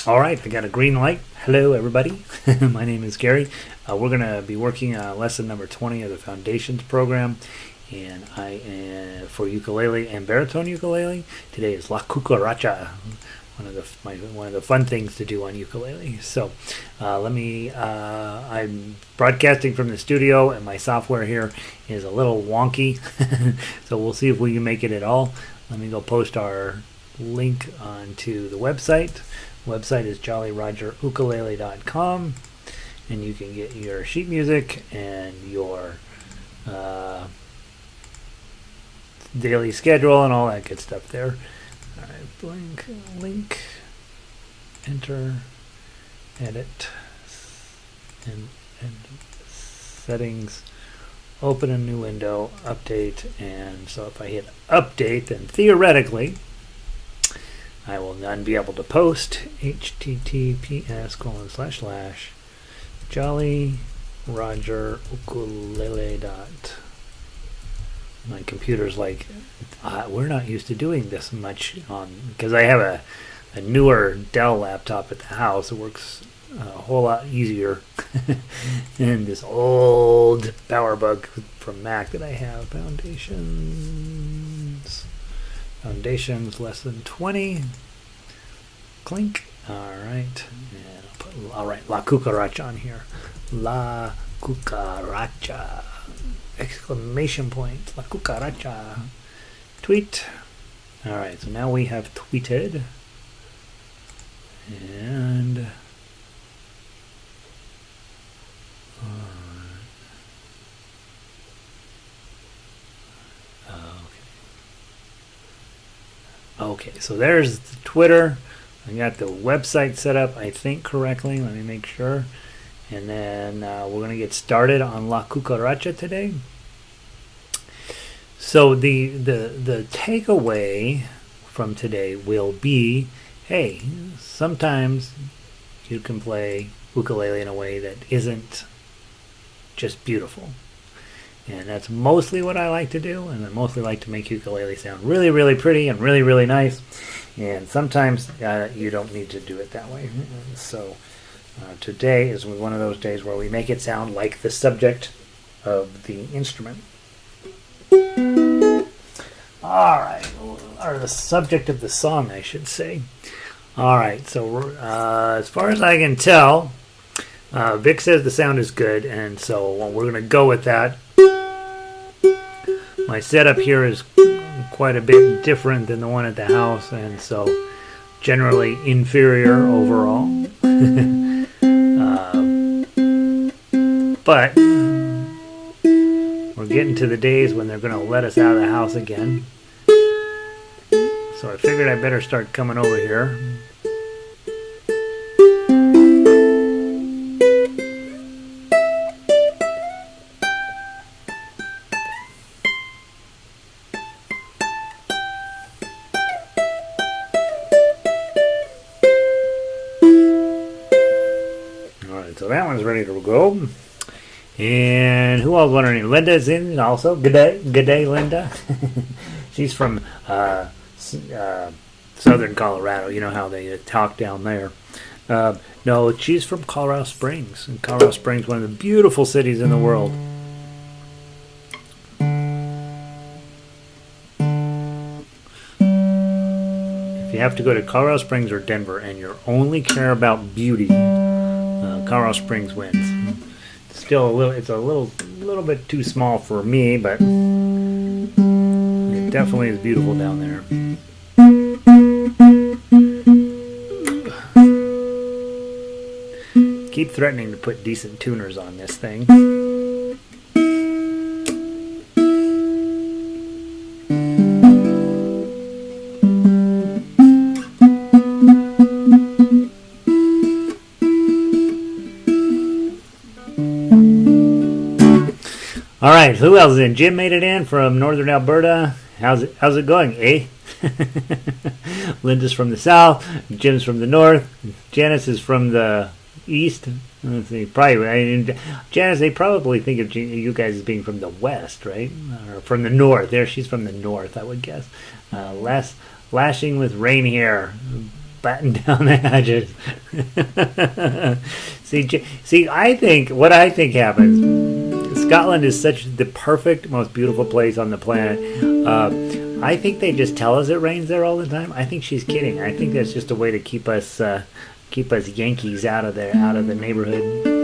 All right, I got a green light. Hello, everybody. My name is Gary. We're going to be working on lesson number 20 of the Foundations program, and I am for ukulele and baritone ukulele. Today is La Cucaracha, one of the fun things to do on ukulele. So, I'm broadcasting from the studio, and my software here is a little wonky, so we'll see if we can make it at all. Let me go post our link onto the website. Website is jollyrogerukulele.com, and you can get your sheet music and your daily schedule and all that good stuff there. All right, link, enter, edit, and settings. Open a new window, update, and so if I hit update, then theoretically I will then be able to post https://jollyrogerukulele. My computer's like, we're not used to doing this much on, because I have a newer Dell laptop at the house. It works a whole lot easier than this old PowerBook from Mac that I have. Foundations lesson 20. Clink. Alright. And I'll put La Cucaracha on here. La Cucaracha. Exclamation point. La Cucaracha. Tweet. Alright, so now we have tweeted. And okay, so there's the Twitter. I got the website set up, I think, correctly. Let me make sure. And then we're going to get started on La Cucaracha today. So the takeaway from today will be, hey, sometimes you can play ukulele in a way that isn't just beautiful. And that's mostly what I like to do, and I mostly like to make ukulele sound really, really pretty and really, really nice. And sometimes you don't need to do it that way. So today is one of those days where we make it sound like the subject of the instrument. All right, or the subject of the song, I should say. All right, so as far as I can tell, Vic says the sound is good, and so we're going to go with that. My setup here is quite a bit different than the one at the house, and so generally inferior overall. But we're getting to the days when they're going to let us out of the house again. So I figured I better start coming over here. So that one's ready to go. And who else wanted to? Linda's in also. Good day, Linda. She's from southern Colorado. You know how they talk down there. No, she's from Colorado Springs. And Colorado Springs, one of the beautiful cities in the world. If you have to go to Colorado Springs or Denver and you only care about beauty, Colorado Springs wins. It's a little bit too small for me, but it definitely is beautiful down there. Keep threatening to put decent tuners on this thing. All right, who else is in? Jim made it in from northern Alberta. How's it going, eh? Linda's from the south. Jim's from the north. Janice is from the east. Let's see, Janice, they probably think of you guys as being from the west, right? Or from the north. She's from the north, I would guess. Lashing with rain here. batten down the hatches. see, what I think happens. Scotland is such the perfect, most beautiful place on the planet. I think they just tell us it rains there all the time. I think she's kidding. I think that's just a way to keep us Yankees out of the neighborhood.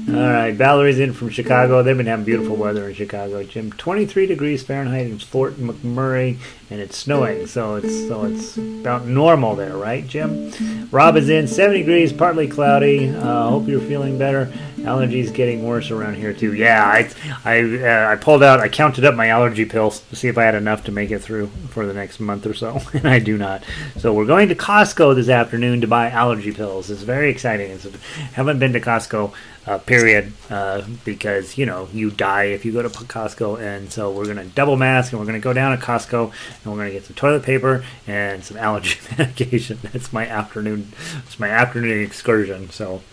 All right, Valerie's in from Chicago. They've been having beautiful weather in Chicago, Jim. 23 degrees Fahrenheit in Fort McMurray, and it's snowing, so it's about normal there, right, Jim? Rob is in 70 degrees, partly cloudy. Hope you're feeling better. Allergies getting worse around here too. Yeah, I pulled out. I counted up my allergy pills to see if I had enough to make it through for the next month or so, and I do not. So we're going to Costco this afternoon to buy allergy pills. It's very exciting. Haven't been to Costco. Period, because you die if you go to Costco, and so we're gonna double mask and we're gonna go down to Costco and we're gonna get some toilet paper and some allergy medication. That's my afternoon. It's my afternoon excursion. So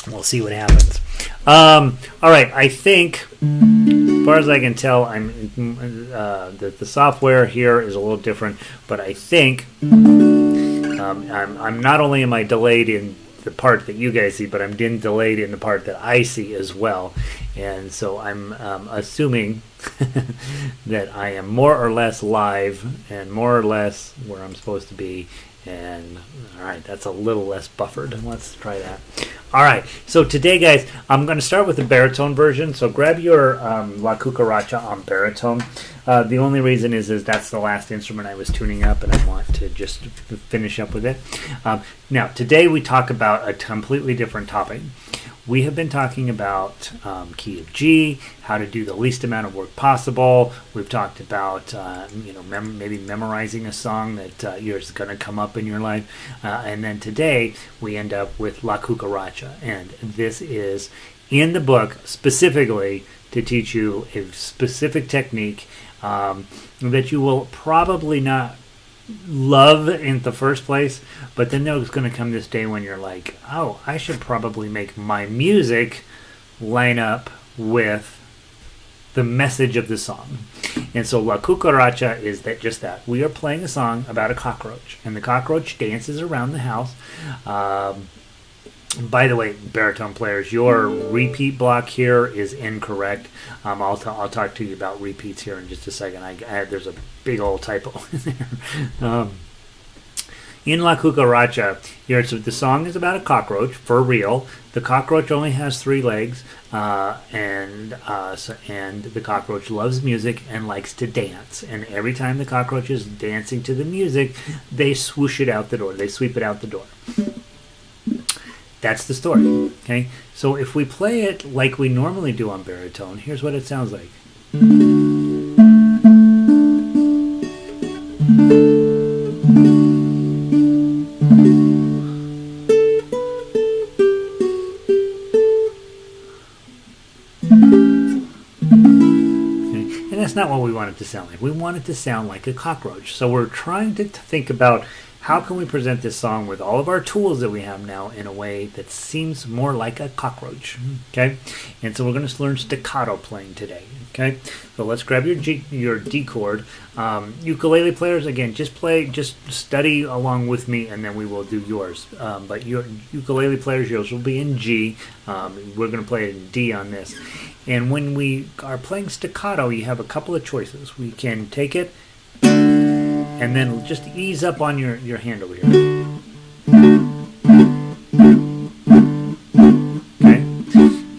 we'll see what happens. All right, I think, as far as I can tell, the software here is a little different, but I think I'm not only am I delayed in the part that you guys see, but I'm delayed in the part that I see as well, and so I'm assuming that I am more or less live and more or less where I'm supposed to be. And all right, that's a little less buffered. Let's try that. All right, so today, guys, I'm going to start with the baritone version. So grab your La Cucaracha on baritone. The only reason is that's the last instrument I was tuning up, and I want to just finish up with it. Now, today we talk about a completely different topic. We have been talking about key of G, how to do the least amount of work possible. We've talked about maybe memorizing a song that is going to come up in your life. And then today we end up with La Cucaracha. And this is in the book specifically to teach you a specific technique that you will probably not love in the first place, but then there's going to come this day when you're like, oh, I should probably make my music line up with the message of the song. And so La Cucaracha is just that. We are playing a song about a cockroach, and the cockroach dances around the house. By the way, baritone players, your repeat block here is incorrect. I'll talk to you about repeats here in just a second. There's a big old typo in there. In La Cucaracha, so the song is about a cockroach, for real. The cockroach only has 3 legs, and the cockroach loves music and likes to dance. And every time the cockroach is dancing to the music, they swoosh it out the door. They sweep it out the door. That's the story, okay? So if we play it like we normally do on baritone, here's what it sounds like. And that's not what we want it to sound like. We want it to sound like a cockroach. So we're trying to think about how can we present this song with all of our tools that we have now in a way that seems more like a cockroach, okay? And so we're going to learn staccato playing today, okay? So let's grab your D chord. Ukulele players, again, just study along with me, and then we will do yours. But your ukulele players, yours will be in G. We're going to play it in D on this. And when we are playing staccato, you have a couple of choices. We can take it and then just ease up on your hand over here. Okay?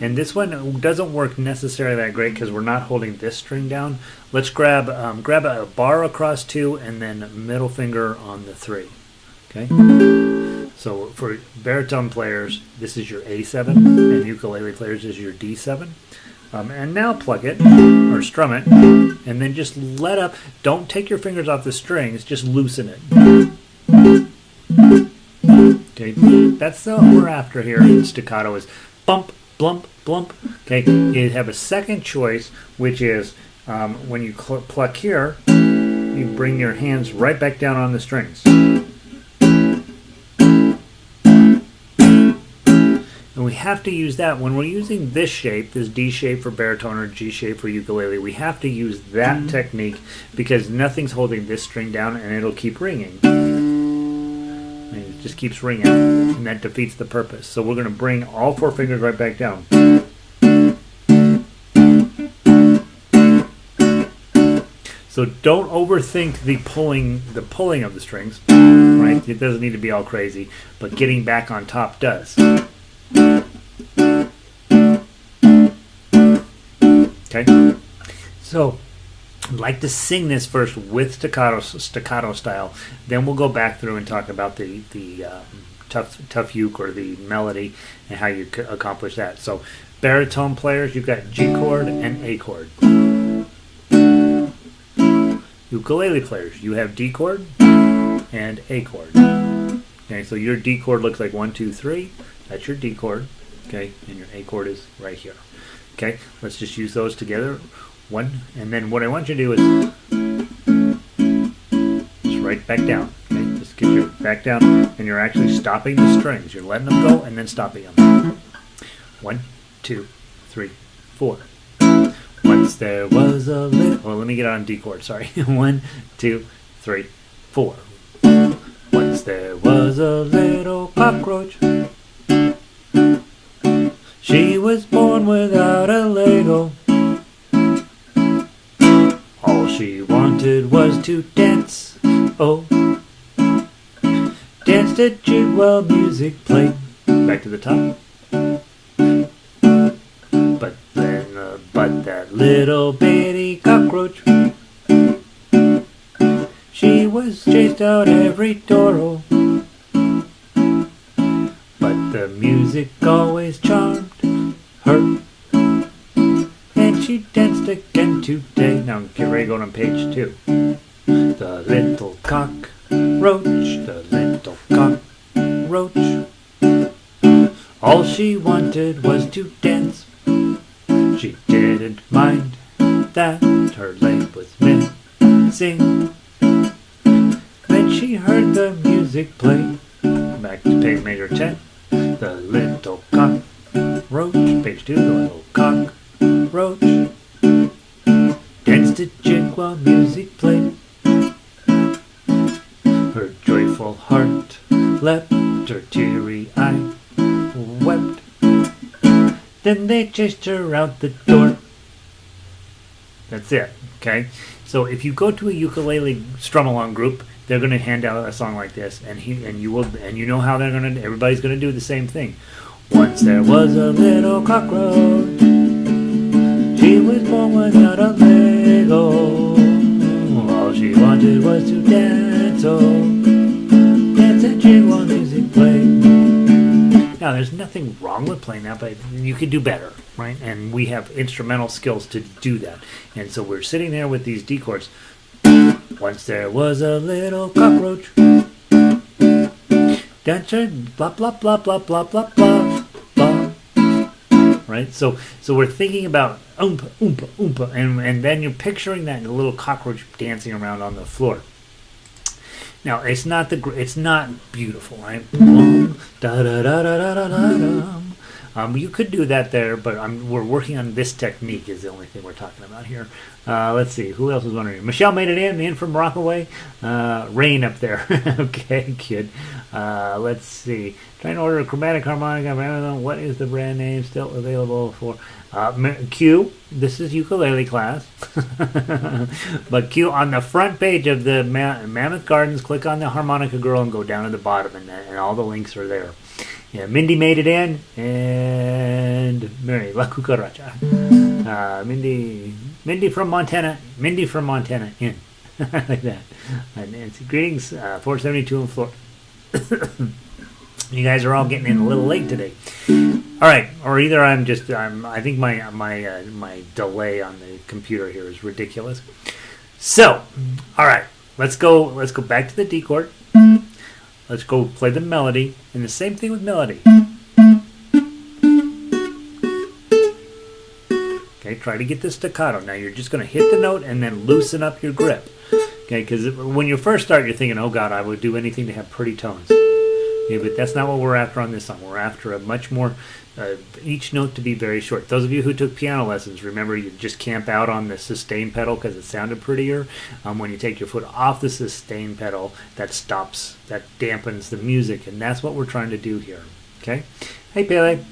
And this one doesn't work necessarily that great because we're not holding this string down. Let's grab a bar across 2 and then middle finger on the 3. Okay? So for baritone players, this is your A7, and ukulele players is your D7. And now plug it, or strum it, and then just let up. Don't take your fingers off the strings, just loosen it. Okay, that's what we're after here in staccato is bump, blump, blump. Okay, you have a second choice, which is when you pluck here, you bring your hands right back down on the strings. And we have to use that when we're using this shape, this D shape for baritone or G shape for ukulele. We have to use that technique because nothing's holding this string down and it'll keep ringing. And it just keeps ringing and that defeats the purpose. So we're going to bring all 4 fingers right back down. So don't overthink the pulling of the strings, right? It doesn't need to be all crazy, but getting back on top does. Okay, so I'd like to sing this first with staccato style. Then we'll go back through and talk about the tough uke or the melody and how you accomplish that. So baritone players, you've got G chord and A chord. Ukulele players, you have D chord and A chord. Okay, so your D chord looks like 1, 2, 3. That's your D chord. Okay, and your A chord is right here. Okay, let's just use those together. 1, and then what I want you to do is just right back down. Okay, just get your back down, and you're actually stopping the strings. You're letting them go and then stopping them. 1, 2, 3, 4. Once there was a little. Well, let me get on D chord. Sorry. 1, 2, 3, 4. Once there was a little cockroach. She was born without a Lego. All she wanted was to dance. Oh, dance to jig while music played. Back to the top. But that little bitty cockroach, she was chased out every door. But the music always charmed her, and she danced again today. Now get ready to go on page 2. The little cockroach, the little cockroach, all she wanted was to dance. She didn't mind that her leg was missing when she heard the music play. Back to page major 10. The little cockroach, page 2. The little cockroach danced a jig while music played. Her joyful heart leapt, her teary eye wept. Then they chased her out the door. That's it. Okay. So if you go to a ukulele strum along group, they're going to hand out a song like this, and you know how they're going to. Everybody's going to do the same thing. Once there was a little cockroach. She was born without a Lego. All she wanted was to dance. Oh, dance and jig while music played. Now, there's nothing wrong with playing that, but you could do better, right? And we have instrumental skills to do that. And so we're sitting there with these D chords. Once there was a little cockroach. Dancer, blah, blah, blah, blah, blah, blah, blah, blah. Right? So we're thinking about oompa, oompa, oompa, and then you're picturing that little cockroach dancing around on the floor. Now it's not beautiful, right? You could do that there, but we're working on this technique. Is the only thing we're talking about here. Let's see, who else was wondering? Michelle made it in from Rockaway. Rain up there. Okay, kid. Let's see. Trying to order a chromatic harmonica. What is the brand name still available for? Q, this is ukulele class. But Q, on the front page of the Mammoth Gardens, click on the Harmonica Girl and go down to the bottom, and all the links are there. Yeah, Mindy made it in, and Mary, La Cucaracha. Mindy from Montana in. Like that. Nancy, greetings, 472 in Florida. You guys are all getting in a little late today. All right, or either I think my delay on the computer here is ridiculous. So, all right, let's go back to the D chord. Let's go play the melody, and the same thing with melody. Okay, try to get the staccato. Now you're just going to hit the note and then loosen up your grip. Okay, because when you first start, you're thinking, oh God, I would do anything to have pretty tones. Okay, but that's not what we're after on this song. We're after a much more, each note to be very short. Those of you who took piano lessons, remember you just camp out on the sustain pedal because it sounded prettier. When you take your foot off the sustain pedal, that stops, that dampens the music, and that's what we're trying to do here. Okay? Hey, Pele.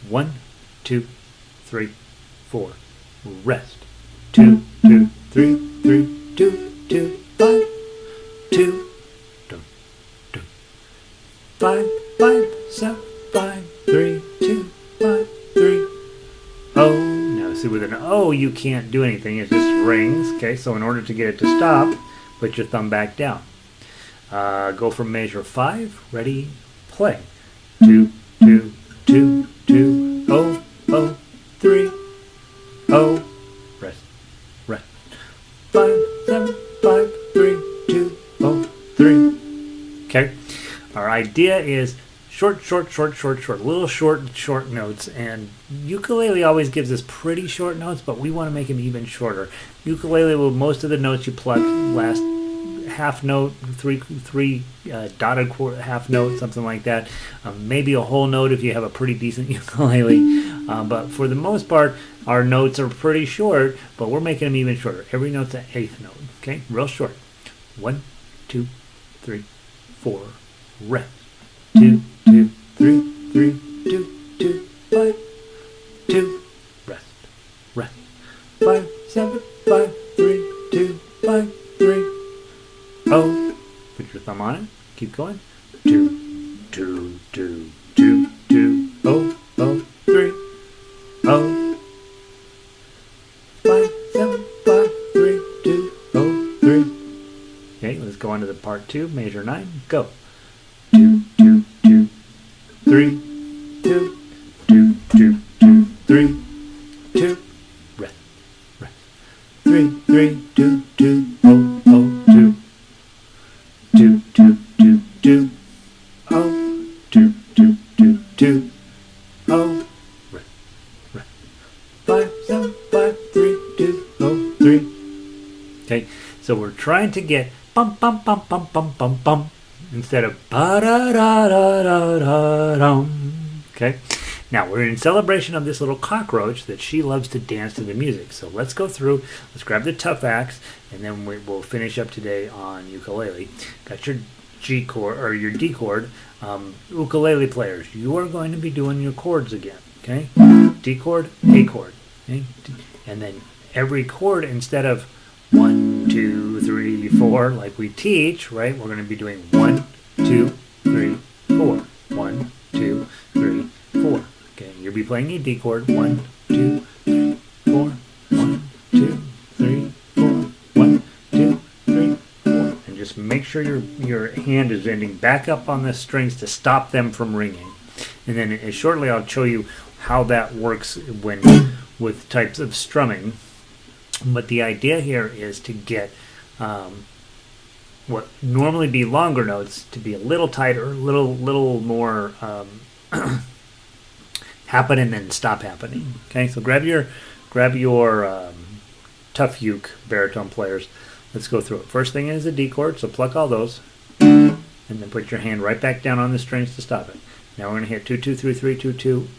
1, 2, 3, 4. Rest. 2, 2, 3, 3, 2, 2, 5, 2. 5, 5, 7, 5, 3, 2, 5, 3. Oh, now see with an O you can't do anything. It just rings. Okay, so in order to get it to stop, put your thumb back down. Go from measure 5. Ready, play. 2, 2, 2, 2, O, O, 3, O. Rest, rest. 5, 7, 5, 3, 2, O, 3. Okay. Our idea is short, little short notes, and ukulele always gives us pretty short notes, but we want to make them even shorter. Ukulele, will most of the notes you pluck last half note, three dotted half note, something like that. Maybe a whole note if you have a pretty decent ukulele, but for the most part, our notes are pretty short, but we're making them even shorter. Every note's an eighth note, okay? Real short. 1, 2, 3, 4. Rest. 2, 2, 3, 3, 2, 2, 5, 2. Rest. Rest. 5, 7, 5, 3, 2, 5, 3. Oh. Put your thumb on it. Keep going. 2, 2, 2, 2, 2. Oh, oh, 3. Oh. 5, 7, 5, 3, 2, oh, 3. Okay, let's go on to the part 2. Measure 9. Go. 2, 2, 2, 3, 2, 2, 2, 2, 3, 2. Rest, rest. 3, 3, 2, 2, oh, oh, 2. 2, 2, 2, 2, oh, 2, 2, 2, 2, oh. Rest, rest. 5, 7, 5, 3, 2, oh, 3. Okay, so we're trying to get bum, bum, bum, bum, bum, bum, bum. Instead of ba-da-da-da-da-da-dum. Okay? Now, we're in celebration of this little cockroach that she loves to dance to the music. So let's go through, let's grab the tough axe, and then we'll finish up today on ukulele. Got your G chord, or your D chord. Ukulele players, you are going to be doing your chords again. Okay? D chord, A chord. Okay? And then every chord, instead of 1, 2, 3, 4, like we teach, right? We're going to be doing 1, 2, 3, 4. 1, 2, 3, 4. Okay, you'll be playing a D chord. 1, 2, 3, 4. 1, 2, 3, 4. 1, 2, 3, 4. And just make sure your hand is ending back up on the strings to stop them from ringing. And then shortly I'll show you how that works when with types of strumming. But the idea here is to get what normally be longer notes to be a little tighter, little more happen and then stop happening. Okay, so grab your tough uke baritone players. Let's go through it. First thing is a D chord, so pluck all those, and then put your hand right back down on the strings to stop it. Now we're going to hit 2, 2, 3, 3, 2, 2.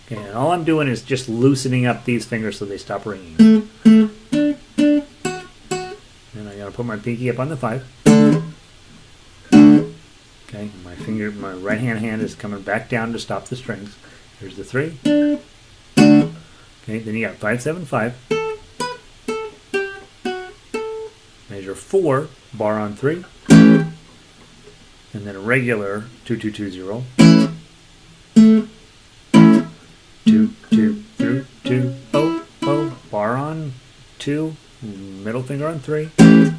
Okay, and all I'm doing is just loosening up these fingers so they stop ringing. Then I gotta put my pinky up on the 5. Okay, my right hand is coming back down to stop the strings. Here's the 3. Okay, then you got 5, 7, 5. Measure 4, bar on 3. And then a regular 2, 2, 2, 0. 2, 2, 3, 2, oh, oh, bar on 2, middle finger on 3, and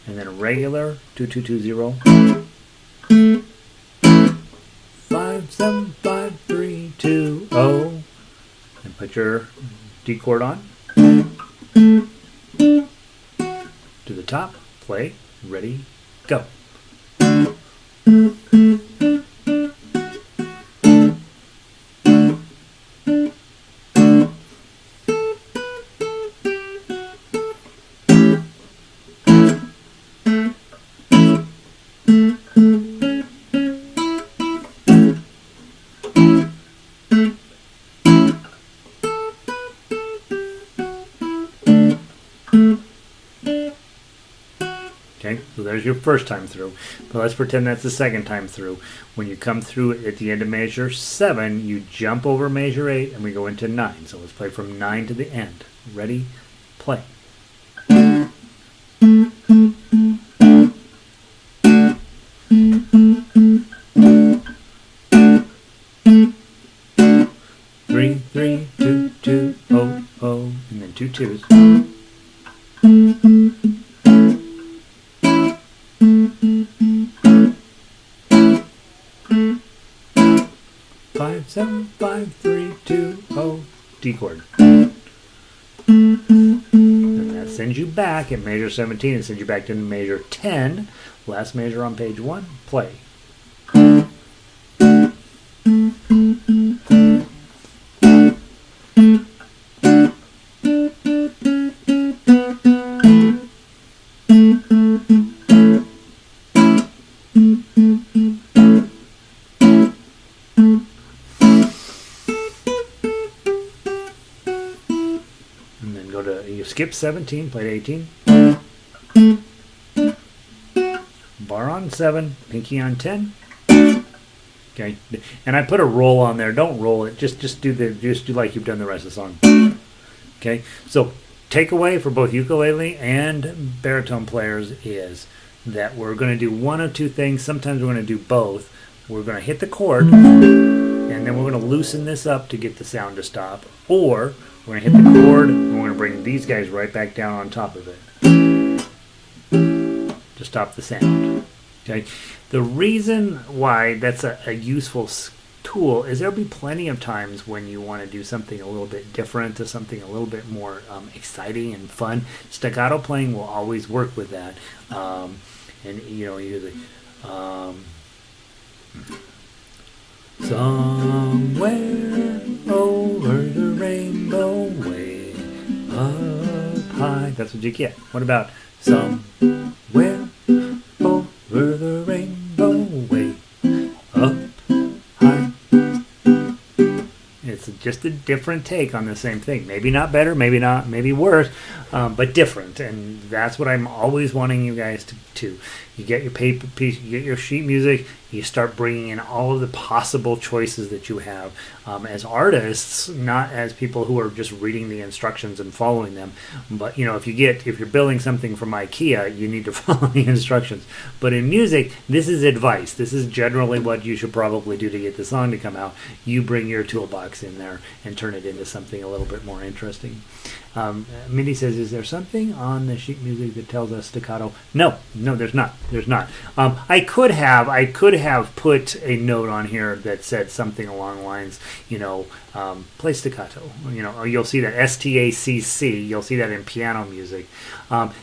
then a regular 2, 2, 2, 0. 5, 7, 5, 3, 2, oh, and put your D chord on. To the top, play, ready, go. Okay, so there's your first time through. But let's pretend that's the second time through. When you come through at the end of measure 7, you jump over measure 8 and we go into 9. So let's play from 9 to the end. Ready? Play. Three, three, two, two, oh, oh, and then 2 twos. 5, 7, 5, 3, 2, oh, D chord. And that sends you back at measure 17 and sends you back to measure 10. Last measure on page 1, play. Skip 17, play 18. Bar on 7, pinky on 10. Okay, and I put a roll on there. Don't roll it. Just do like you've done the rest of the song. Okay, so takeaway for both ukulele and baritone players is that we're going to do one of two things. Sometimes we're going to do both. We're going to hit the chord, and then we're going to loosen this up to get the sound to stop, or we're going to hit the chord, and we're going to bring these guys right back down on top of it to stop the sound. Okay. The reason why that's a useful tool is there'll be plenty of times when you want to do something a little bit different, or something a little bit more exciting and fun. Staccato playing will always work with that, and usually. Somewhere over the rainbow, way up high. That's what you get. What about somewhere over the rainbow, way up high? It's just a different take on the same thing. Maybe not better, maybe not, maybe worse, but different. And that's what I'm always wanting you guys to do. You get your paper piece, you get your sheet music, you start bringing in all of the possible choices that you have as artists, not as people who are just reading the instructions and following them. But if you're building something from IKEA, you need to follow the instructions. But in music, this is advice. This is generally what you should probably do to get the song to come out. You bring your toolbox in there and turn it into something a little bit more interesting. Mindy says, is there something on the sheet music that tells us staccato? No, there's not. There's not. I could have put a note on here that said something along the lines, play staccato. You'll see that STACC. You'll see that in piano music.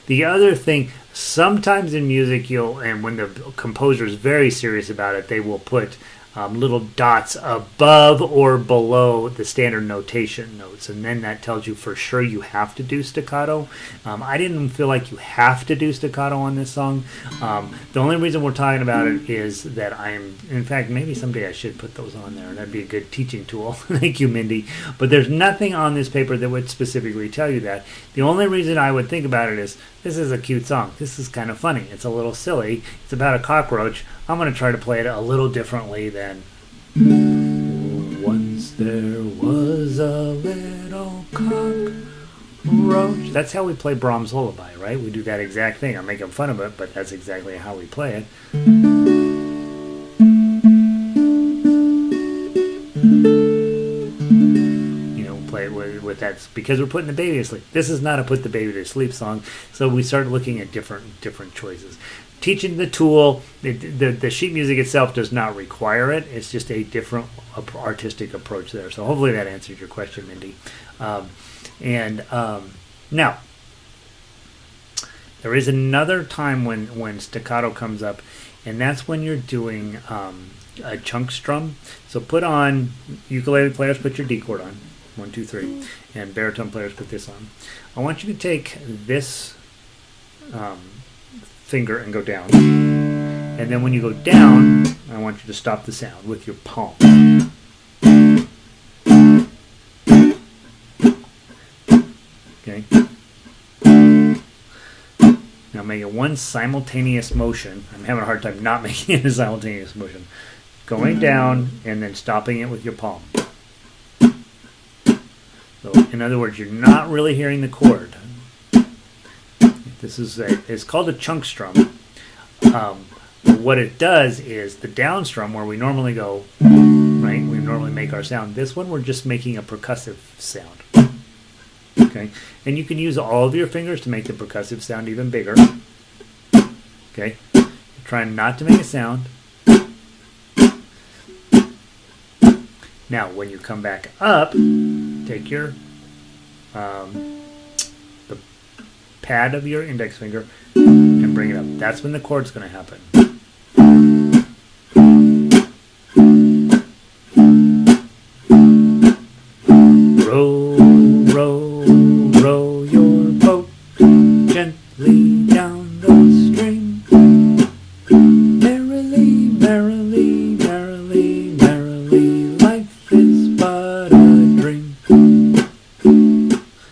The other thing, sometimes in music, and when the composer is very serious about it, they will put little dots above or below the standard notation notes, and then that tells you for sure you have to do staccato. I didn't feel like you have to do staccato on this song. The only reason we're talking about it is that in fact, maybe someday I should put those on there. That'd be a good teaching tool. Thank you, Mindy. But there's nothing on this paper that would specifically tell you that. The only reason I would think about it is, this is a cute song. This is kind of funny. It's a little silly. It's about a cockroach. I'm going to try to play it a little differently than once there was a little cockroach. That's how we play Brahms Lullaby, right? We do that exact thing. I'm making fun of it, but that's exactly how we play it. Play it with that, because we're putting the baby to sleep. This is not a put the baby to sleep song, so we start looking at different choices. Teaching the tool, the sheet music itself does not require it. It's just a different artistic approach there. So hopefully that answered your question, Mindy. Now, there is another time when staccato comes up, and that's when you're doing a chunk strum. So put on, ukulele players, put your D chord on. 1, 2, 3, and baritone players put this on. I want you to take this finger and go down, and then when you go down, I want you to stop the sound with your palm. Okay. Now make it one simultaneous motion. I'm having a hard time not making it a simultaneous motion. Going down and then stopping it with your palm. So in other words, you're not really hearing the chord. This is it's called a chunk strum. What it does is the down strum, where we normally go, right, we normally make our sound. This one, we're just making a percussive sound. Okay, and you can use all of your fingers to make the percussive sound even bigger. Okay, you're trying not to make a sound. Now, when you come back up, take your the pad of your index finger and bring it up. That's when the chord's going to happen. Row, row, row your boat gently down the stream. Merrily, merrily, merrily, merrily, life is but a dream.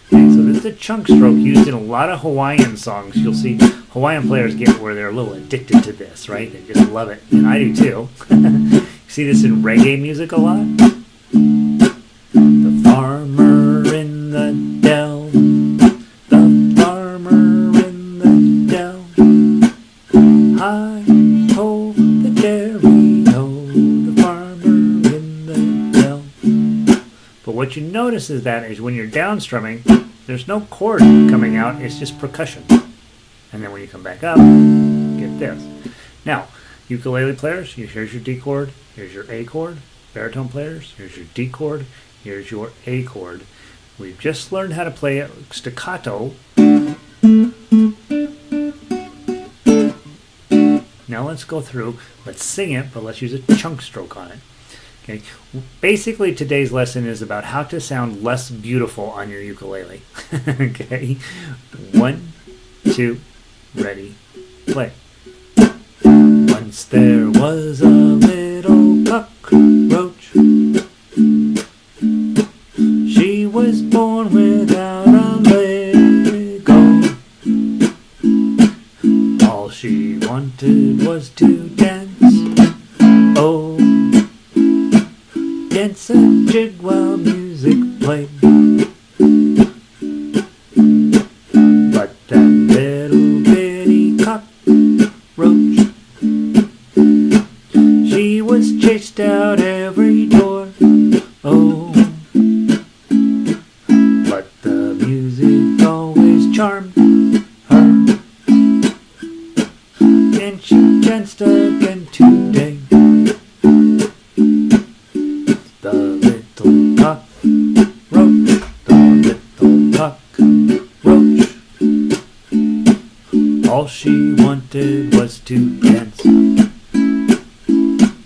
Okay, so this is a chunk stroke used in a lot of Hawaiian songs. You'll see Hawaiian players get where they're a little addicted to this, right? They just love it, and I do too. You see this in reggae music a lot. The farmer in the dell, the farmer in the dell, hi ho the dairy ho, the farmer in the dell. But what you notice is that is when you're down strumming, there's no chord coming out, it's just percussion. And then when you come back up, get this. Now, ukulele players, here's your D chord, here's your A chord. Baritone players, here's your D chord, here's your A chord. We've just learned how to play it staccato. Now let's go through, let's sing it, but let's use a chunk stroke on it. Okay. Basically, today's lesson is about how to sound less beautiful on your ukulele. Okay. 1, 2, ready, play. Once there was a little cockroach. She was born without a Lego. All she wanted was to dance. Oh, dance a jig while music played. But that little bitty cockroach, she was chased out every door. Oh, but the music always charmed her, and she danced again today. The little cockroach, the little cockroach, all she wanted was to dance.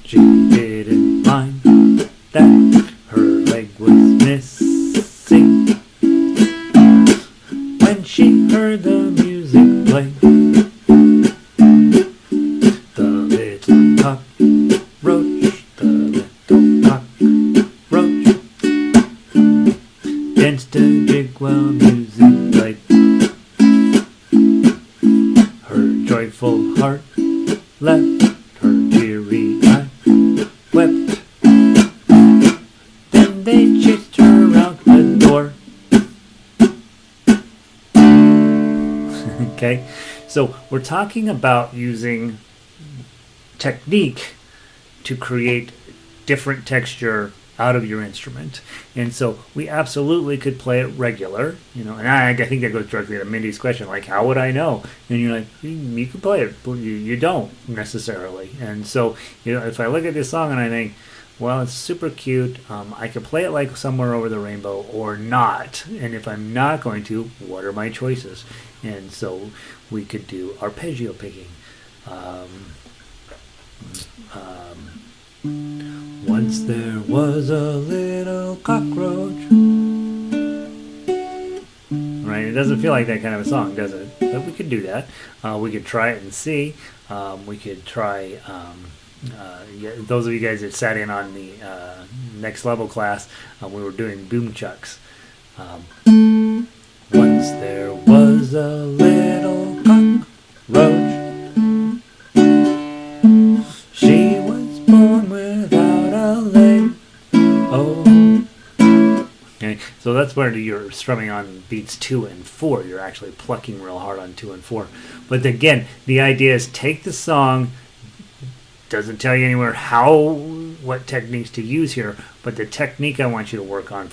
She didn't mind that her leg was missing when she heard the music play. The little cockroach, the little cockroach, danced a jig while music played. Her joyful heart leapt, her teary eye wept. Then they chased her out the door. Okay, so we're talking about using technique to create different texture out of your instrument. And so we absolutely could play it regular, and I think that goes directly to Mindy's question, like, how would I know? And you're like, you can play it, but you don't necessarily. And so, if I look at this song and I think, well, it's super cute, I could play it like Somewhere Over the Rainbow or not. And if I'm not going to, what are my choices? And so we could do arpeggio picking. Once there was a little cockroach. Right? It doesn't feel like that kind of a song, does it? But we could do that. We could try it and see. We could try. Those of you guys that sat in on the next level class, we were doing boom chucks. Once there was a little that's where you're strumming on beats 2 and 4. You're actually plucking real hard on 2 and 4. But again, the idea is take the song. Doesn't tell you anywhere what techniques to use here, but the technique I want you to work on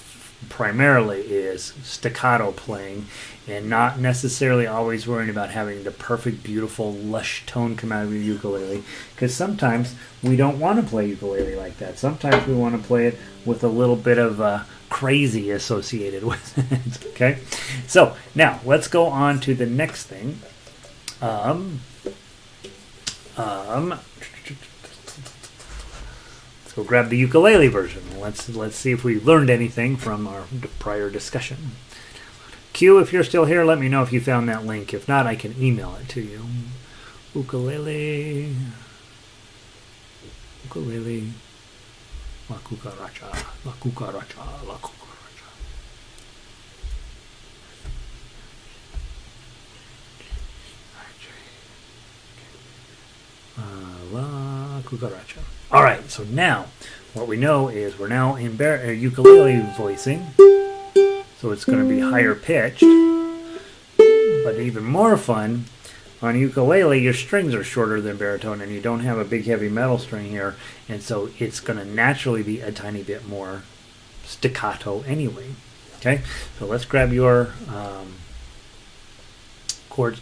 primarily is staccato playing, and not necessarily always worrying about having the perfect, beautiful, lush tone come out of your ukulele, because sometimes we don't want to play ukulele like that. Sometimes we want to play it with a little bit of crazy associated with it. Okay, so now let's go on to the next thing. Let's go grab the ukulele version. Let's see if we learned anything from our prior discussion. Q, if you're still here, let me know if you found that link. If not, I can email it to you. Ukulele, la cucaracha, la cucaracha, la cucaracha. La cucaracha. All right, so now what we know is we're now in ukulele voicing, so it's going to be higher pitched. But even more fun, on ukulele, your strings are shorter than baritone, and you don't have a big heavy metal string here, and so it's going to naturally be a tiny bit more staccato anyway. Okay, so let's grab your chords.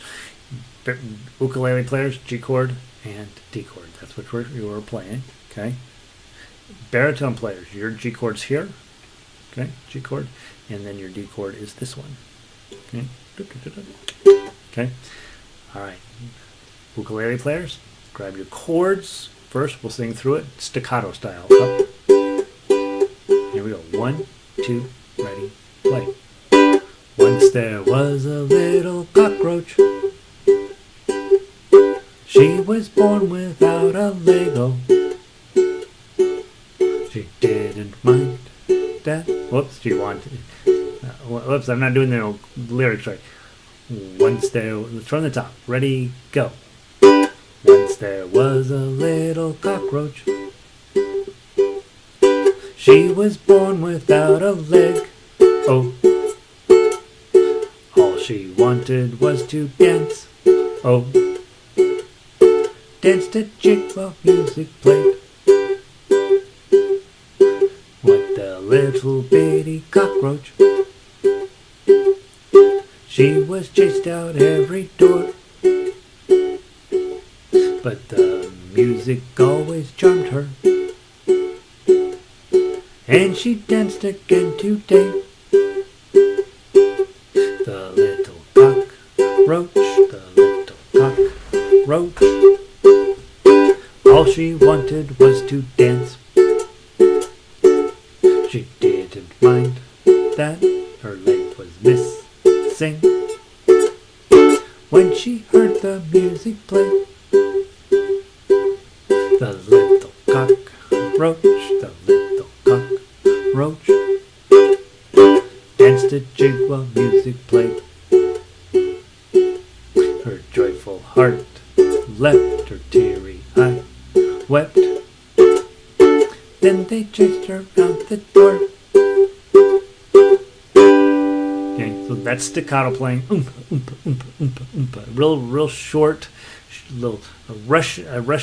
Ukulele players, G chord and D chord. That's what you were playing. Okay. Baritone players, your G chord's here. Okay, G chord, and then your D chord is this one. Okay. Okay. All right. Ukulele players, grab your chords. First, we'll sing through it staccato style. Up. Here we go. 1, 2, ready, play. Once there was a little cockroach. She was born without a Lego. She didn't mind that. Whoops, she wanted. Whoops, I'm not doing the lyrics right. Once there, from the top. Ready, go. Once there was a little cockroach. She was born without a leg. Oh. All she wanted was to dance. Oh. Danced a jig while music played. What the little bitty cockroach. She was chased out every door. But the music always charmed her. And she danced again today. The little cockroach, the little cockroach. All she wanted was to dance. She didn't mind that her leg was missing. When she heard the music play, the little cockroach, the little cockroach, danced a jig while music played. Her joyful heart leapt, her teary eye wept. Then they chased her out the door. Okay, so that's staccato playing. Real short, little rush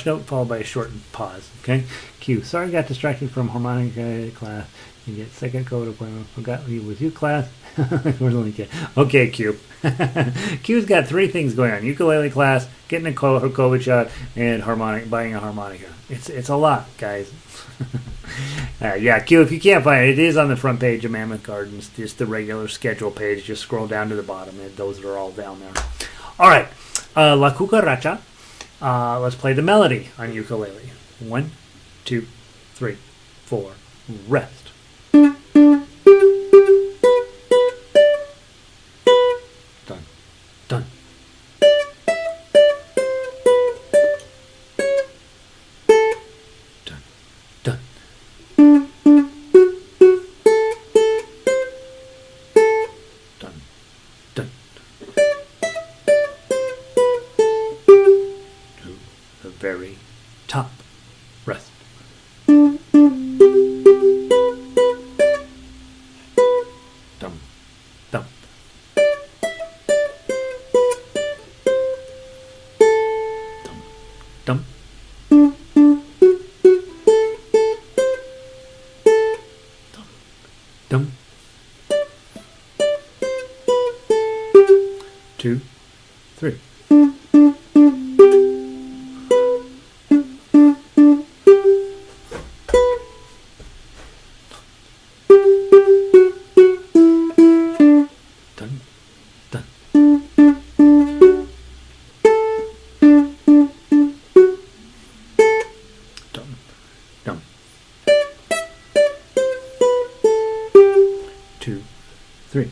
note followed by a short pause. Okay, Q. Sorry, I got distracted from harmonica class. You get second code appointment. Forgot you with you class. Okay, Q. Q's got 3 things going on: ukulele class, getting a COVID shot, and buying a harmonica. It's a lot, guys. Yeah, Q, if you can't find it, it is on the front page of Mammoth Gardens, just the regular schedule page. Just scroll down to the bottom, and those are all down there. All right, La Cucaracha. Let's play the melody on ukulele. 1, 2, 3, 4. Rest. Done. Done. Done. Done. Done. Done. To the very top. Rest. Dum. dum. Dum. 2, 3. Dun, dun. Dum, dum. 2, 3.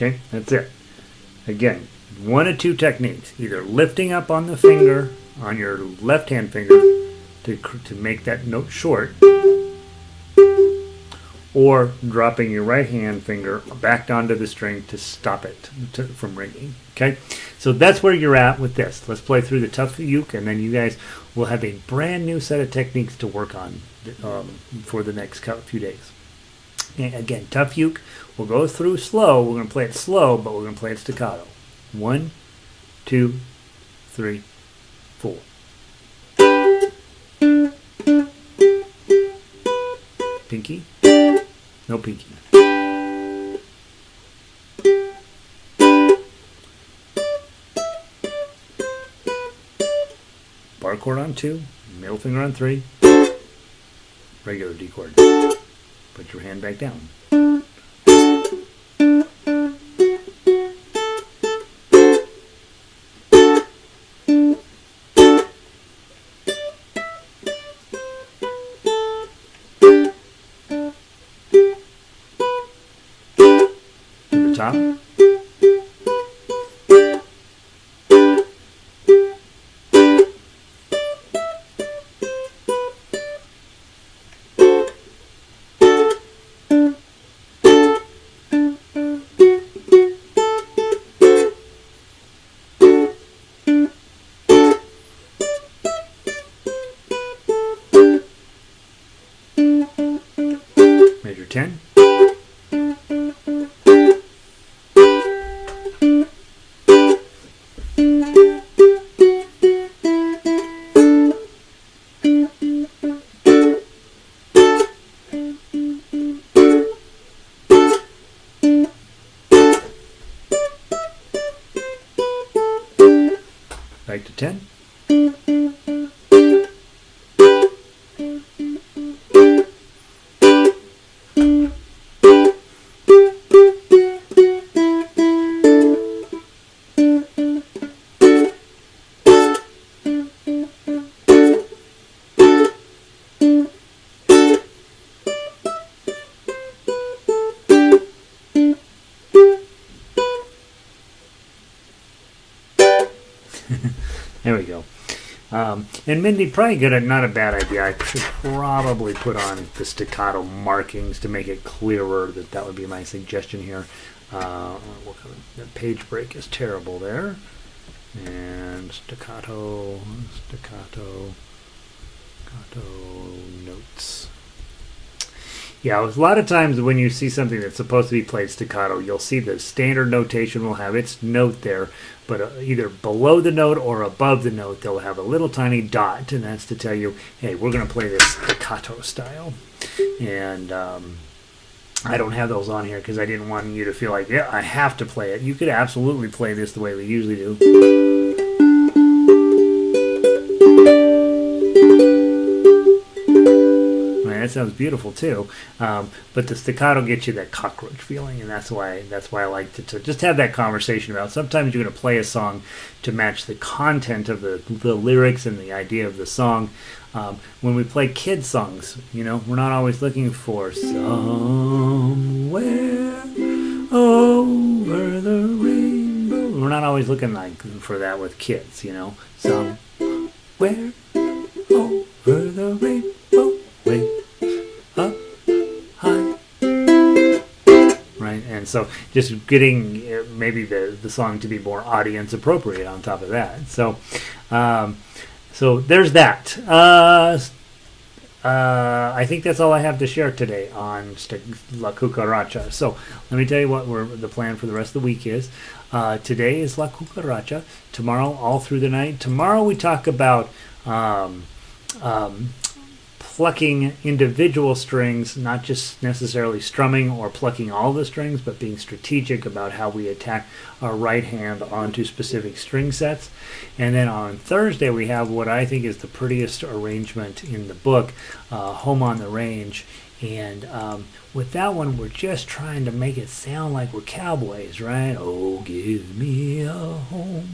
Okay, that's it. Again, one of two techniques. Either lifting up on the finger, on your left-hand finger, to make that note short, or dropping your right-hand finger back onto the string to stop it from ringing. Okay, so that's where you're at with this. Let's play through the tough uke, and then you guys will have a brand new set of techniques to work on for the next few days. And again, tough uke, we'll go through slow. We're going to play it slow, but we're going to play it staccato. 1, 2, 3, 4. Pinky? No pinky. Bar chord on 2, middle finger on 3, regular D chord. Put your hand back down. To the top. Major 10. Back to 10. There we go. And Mindy, probably not a bad idea. I should probably put on the staccato markings to make it clearer. That would be my suggestion here. The page break is terrible there. And staccato notes. Yeah, a lot of times when you see something that's supposed to be played staccato, you'll see the standard notation will have its note there, but either below the note or above the note, they'll have a little tiny dot, and that's to tell you, hey, we're going to play this staccato style. And I don't have those on here because I didn't want you to feel like, yeah, I have to play it. You could absolutely play this the way we usually do. That sounds beautiful too, but the staccato gets you that cockroach feeling, and that's why I like to just have that conversation about. Sometimes you're going to play a song to match the content of the lyrics and the idea of the song. When we play kids songs, we're not always looking for somewhere over the rainbow. We're not always looking for that with kids, somewhere over the rainbow. Way up high, right? And so just getting maybe the song to be more audience appropriate on top of that. So so there's that. I think that's all I have to share today on La Cucaracha. So let me tell you what the plan for the rest of the week is. Today is La Cucaracha. Tomorrow, all through the night. Tomorrow we talk about plucking individual strings, not just necessarily strumming or plucking all the strings, but being strategic about how we attack our right hand onto specific string sets. And then on Thursday, we have what I think is the prettiest arrangement in the book, Home on the Range. And with that one, we're just trying to make it sound like we're cowboys, right? Oh, give me a home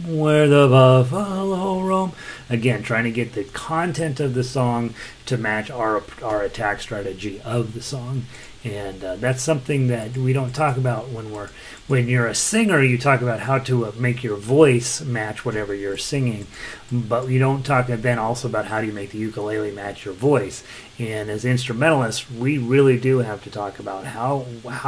where the buffalo roam. Again, trying to get the content of the song to match our attack strategy of the song. And that's something that we don't talk about when you're a singer. You talk about how to make your voice match whatever you're singing, but you don't talk then also about how do you make the ukulele match your voice. And as instrumentalists, we really do have to talk about how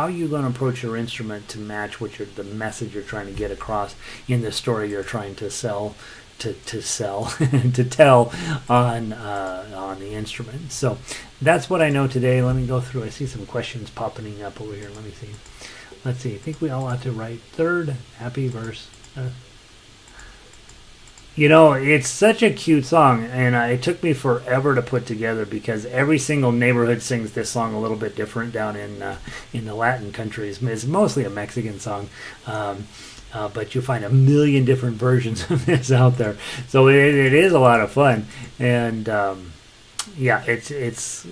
you're going to approach your instrument to match the message you're trying to get across in the story you're trying to sell. To tell on the instrument. So that's what I know today. Let me go through. I see some questions popping up over here. Let me see. Let's see. I think we all ought to write third happy verse. It's such a cute song, and it took me forever to put together because every single neighborhood sings this song a little bit different down in the Latin countries. It's mostly a Mexican song. But you find a million different versions of this out there, so it is a lot of fun. And it's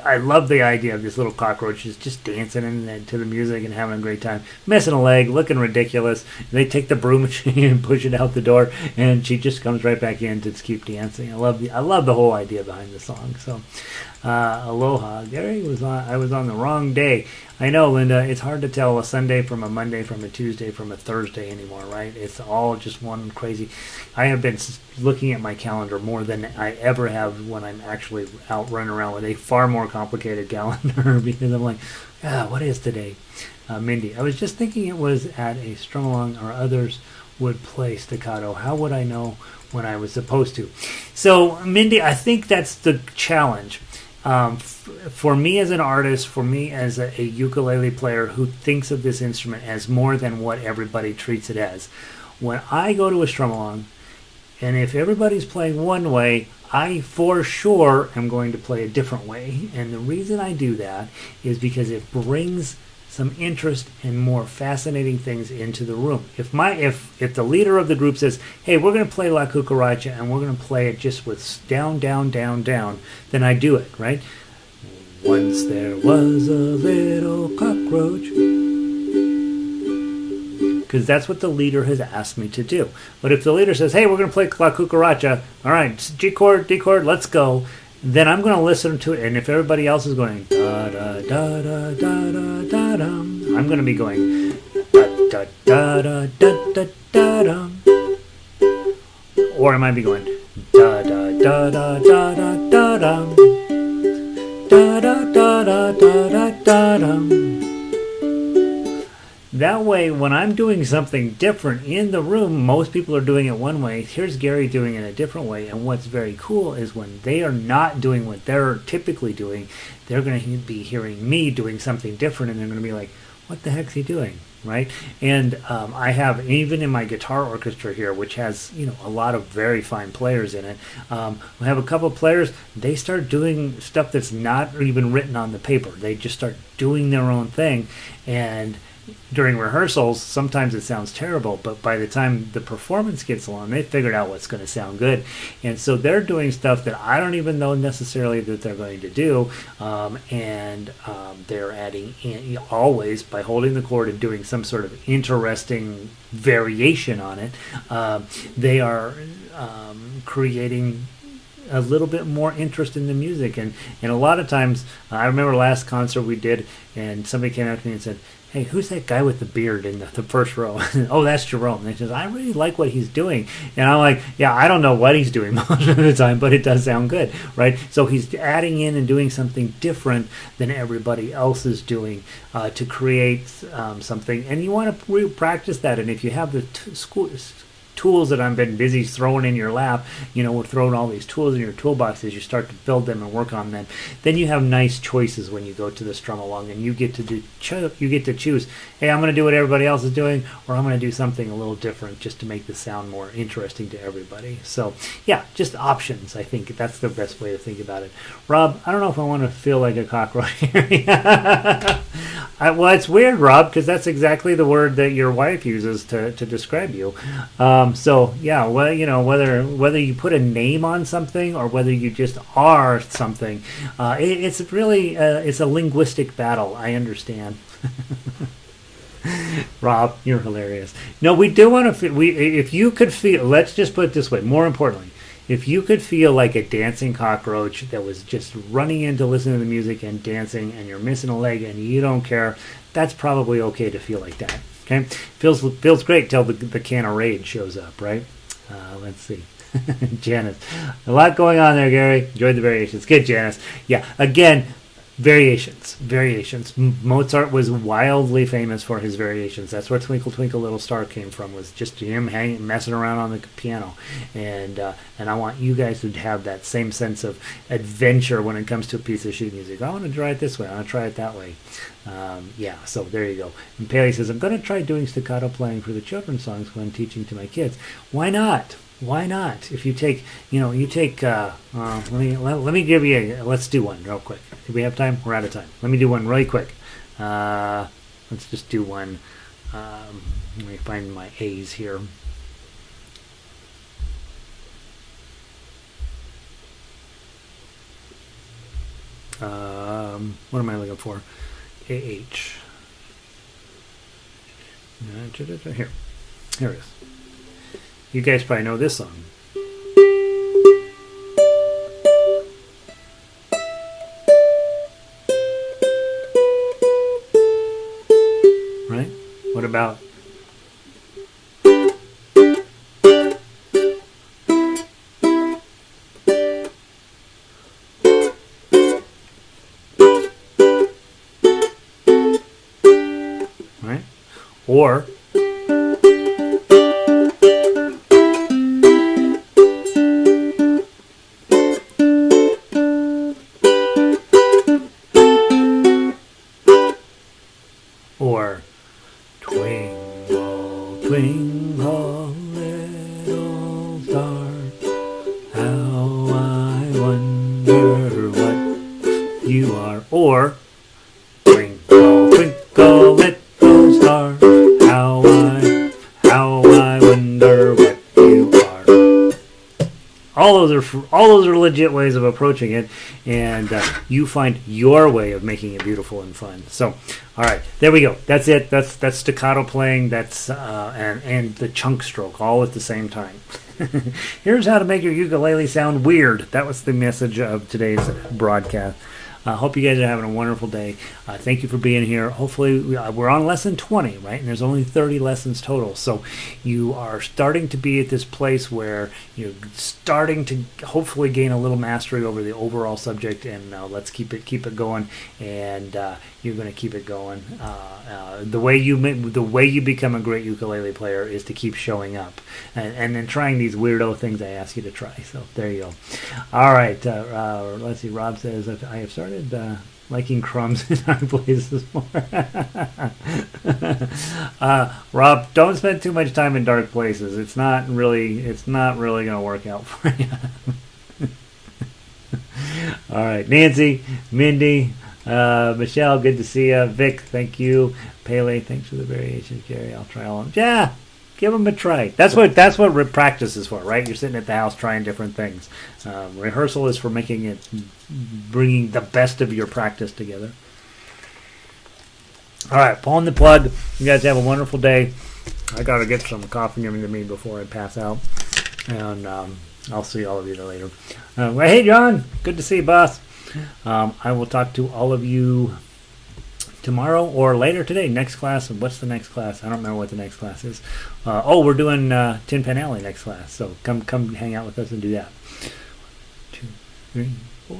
I love the idea of this little cockroach just dancing to the music and having a great time, missing a leg, looking ridiculous. They take the broom and push it out the door, and she just comes right back in to keep dancing. I love the whole idea behind the song. So aloha. Gary I was on the wrong day. I know, Linda, it's hard to tell a Sunday from a Monday from a Tuesday from a Thursday anymore, right? It's all just one crazy. I have been looking at my calendar more than I ever have when I'm actually out running around with a far more complicated calendar because I'm like, what is today? Mindy, I was just thinking it was at a strum along or others would play staccato. How would I know when I was supposed to? So, Mindy, I think that's the challenge. For me as an artist, for me as a ukulele player who thinks of this instrument as more than what everybody treats it as, when I go to a strum along, and if everybody's playing one way, I for sure am going to play a different way. And the reason I do that is because it brings some interest and more fascinating things into the room. If the leader of the group says, hey, we're going to play La Cucaracha and we're going to play it just with down, down, down, down, then I do it, right? Once there was a little cockroach. Because that's what the leader has asked me to do. But if the leader says, hey, we're going to play La Cucaracha, all right, G chord, D chord, let's go, then I'm going to listen to it. And if everybody else is going da da da da da da da da, I'm going to be going da da da da da da da, or I might be going da da da da da da da da da da da da da da. That way, when I'm doing something different in the room, most people are doing it one way. Here's Gary doing it a different way. And what's very cool is when they are not doing what they're typically doing, they're going to be hearing me doing something different, and they're going to be like, what the heck's he doing? Right? And I have, even in my guitar orchestra here, which has a lot of very fine players in it, we have a couple of players, they start doing stuff that's not even written on the paper. They just start doing their own thing, and during rehearsals, sometimes it sounds terrible, but by the time the performance gets along, they figured out what's going to sound good. And so they're doing stuff that I don't even know necessarily that they're going to do, and they're adding in, always by holding the chord and doing some sort of interesting variation on it, they are creating a little bit more interest in the music. And a lot of times, I remember last concert we did, and somebody came up to me and said, "Hey, who's that guy with the beard in the first row?" "Oh, that's Jerome." And he says, "I really like what he's doing." And I'm like, yeah, I don't know what he's doing most of the time, but it does sound good, right? So he's adding in and doing something different than everybody else is doing to create something. And you want to practice that. And if you have the tools that I've been busy throwing in your lap, we're throwing all these tools in your toolbox as you start to build them and work on them, then you have nice choices when you go to the strum along, and you get to choose, hey, I'm going to do what everybody else is doing, or I'm going to do something a little different just to make the sound more interesting to everybody. So yeah, just options. I think that's the best way to think about it. Rob, I don't know if I want to feel like a cockroach here. Well, it's weird, Rob, because that's exactly the word that your wife uses to describe you. So yeah, well, whether you put a name on something or whether you just are something, it's really it's a linguistic battle. I understand. Rob, you're hilarious. No, we do want to. If you could feel, let's just put it this way. More importantly, if you could feel like a dancing cockroach that was just running in to listen to the music and dancing, and you're missing a leg and you don't care, that's probably okay to feel like that. Okay, feels great till the can of rage shows up, right? Let's see. Janice, a lot going on there, Gary. Enjoyed the variations. Good, Janice. Yeah, again, variations. Mozart was wildly famous for his variations. That's where Twinkle Twinkle Little Star came from, was just him messing around on the piano. And I want you guys to have that same sense of adventure when it comes to a piece of sheet music. I want to try it this way. I want to try it that way. Yeah, so there you go. And Paley says, I'm going to try doing staccato playing for the children's songs when teaching to my kids. Why not? Why not? If you take, let me give you let's do one real quick. Do we have time? We're out of time. Let me do one really quick. Let's just do one. Let me find my A's here. What am I looking for? AH. Here it is. You guys probably know this song. Right? What about? Right? Or Twinkle, twinkle, little star, how I wonder what you are. Or twinkle, twinkle, little star, how I wonder what you are. All those are legit ways of approaching it, and you find your way of making it beautiful and fun. So, all right, there we go. That's it. That's staccato playing. That's and the chunk stroke all at the same time. Here's how to make your ukulele sound weird. That was the message of today's broadcast. I hope you guys are having a wonderful day. Thank you for being here. Hopefully, we're on lesson 20, right? And there's only 30 lessons total. So you are starting to be at this place where you're starting to hopefully gain a little mastery over the overall subject. And let's keep it going. And you're going to keep it going. The way you become a great ukulele player is to keep showing up and then trying these weirdo things I ask you to try. So there you go. All right. Let's see. Rob says, I have started liking crumbs in our places more. Rob, don't spend too much time in dark places. It's not really going to work out for you. All right. Nancy, Mindy, Michelle, good to see you. Vic, thank you. Pele, thanks for the variations. Gary, I'll try all of them. Yeah, give them a try. That's what practice is for, right? You're sitting at the house trying different things. Rehearsal is for bringing the best of your practice together. All right, pulling the plug. You guys have a wonderful day. I got to get some coffee given to me before I pass out. And I'll see all of you there later. Well, hey, John. Good to see you, boss. I will talk to all of you tomorrow or later today. Next class. What's the next class? I don't remember what the next class is. We're doing Tin Pan Alley next class. So come hang out with us and do that. 2, 3, 4.